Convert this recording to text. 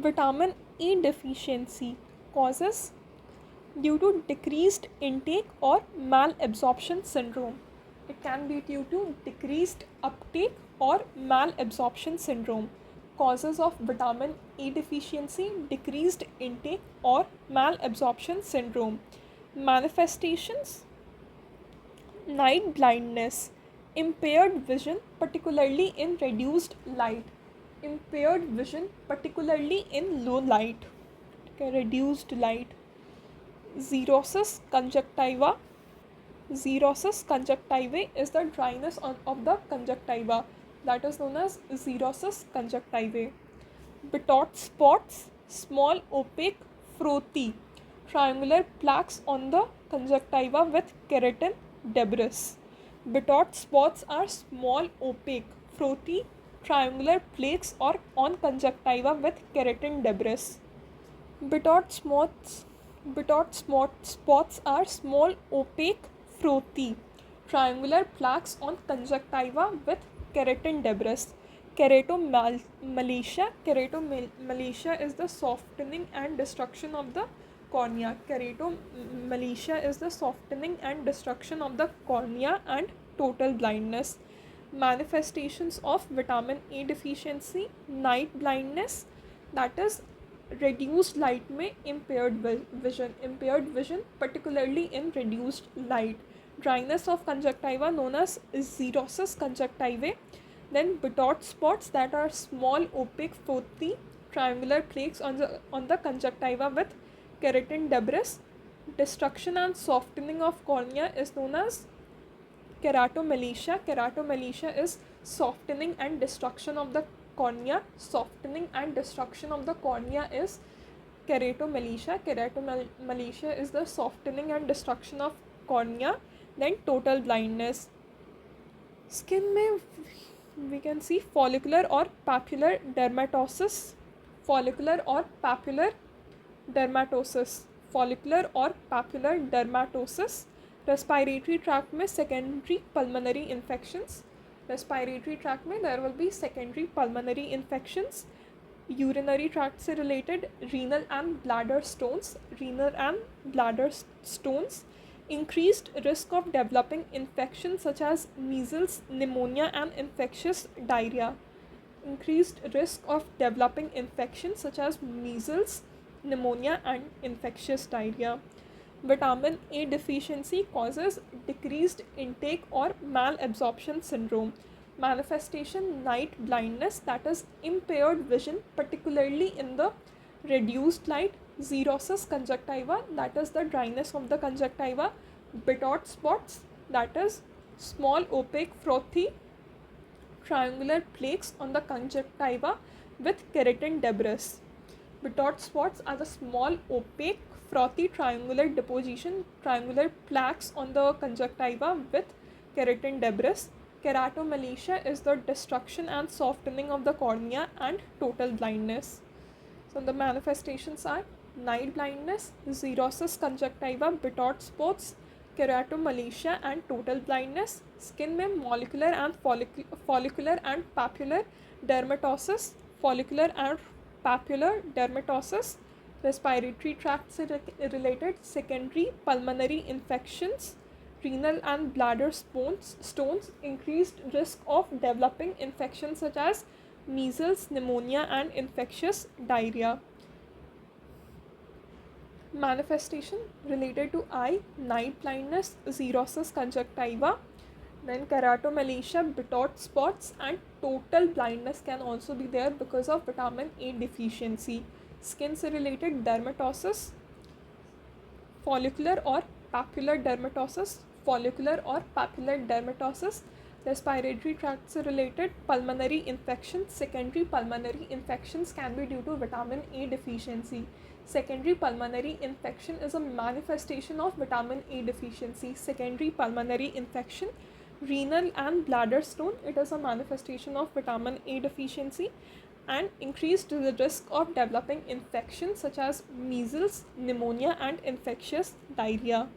Vitamin A deficiency causes due to decreased intake or malabsorption syndrome. It can be due to decreased uptake or malabsorption syndrome. Causes of vitamin A deficiency: decreased intake or malabsorption syndrome. Manifestations: night blindness, impaired vision, particularly in reduced light, impaired vision, particularly in low light, okay, reduced light. Xerosis conjunctiva. Xerosis conjunctivae is the dryness of the conjunctiva, that is known as xerosis conjunctivae. Bitot spots, small opaque frothy triangular plaques on the conjunctiva with keratin debris. Bitot spots are small opaque frothy triangular plaques or on conjunctiva with keratin debris. Bitot spots are small opaque frothy triangular plaques on conjunctiva with keratin debris. Keratomalacia. Keratomalacia is the softening and destruction of the cornea. Keratomalacia is the softening and destruction of the cornea and total blindness. Manifestations of vitamin A deficiency: night blindness, that is reduced light में impaired vision, particularly in reduced light. Dryness of conjunctiva known as xerosis conjunctivae. Then Bitot spots, that are small opaque frothy triangular plaques on the conjunctiva with keratin debris. Destruction and softening of cornea is known as keratomalacia. Keratomalacia is softening and destruction of the cornea. Softening and destruction of the cornea is keratomalacia. Keratomalacia is the softening and destruction of cornea. Then total blindness. Skin में we can see follicular or papular dermatosis. Follicular or papular dermatosis. Follicular or papular dermatosis. Respiratory tract में secondary pulmonary infections. Respiratory tract में there will be secondary pulmonary infections. Urinary tract से related renal and bladder stones. Renal and bladder stones. Increased risk of developing infections such as measles, pneumonia and infectious diarrhea. Increased risk of developing infections such as measles, pneumonia and infectious diarrhea. Vitamin A deficiency causes decreased intake or malabsorption syndrome. Manifestation: night blindness, that is impaired vision, particularly in the reduced light. Xerosis conjunctiva, that is the dryness of the conjunctiva. Bitot spots, that is small opaque frothy triangular plaques on the conjunctiva with keratin debris. Bitot spots are the small opaque frothy triangular deposition, triangular plaques on the conjunctiva with keratin debris. Keratomalacia is the destruction and softening of the cornea and total blindness. So the manifestations are night blindness, xerosis conjunctiva, Bitot spots, keratomalacia and total blindness. Skin में molecular and follicular and papular dermatosis, follicular and papular dermatosis. Respiratory tract से related secondary pulmonary infections, renal and bladder stones. Increased risk of developing infections such as measles, pneumonia and infectious diarrhea. Manifestation related to eye: night blindness, xerosis conjunctiva, then keratomalacia, Bitot spots and total blindness can also be there because of vitamin A deficiency. Skin से related dermatosis, follicular or papular dermatosis, follicular or papular dermatosis. Respiratory tract से related pulmonary infections, secondary pulmonary infections can be due to vitamin A deficiency. Secondary pulmonary infection is a manifestation of vitamin A deficiency. Secondary pulmonary infection. Renal and bladder stone, it is a manifestation of vitamin A deficiency. And increased the risk of developing infections such as measles, pneumonia and infectious diarrhea.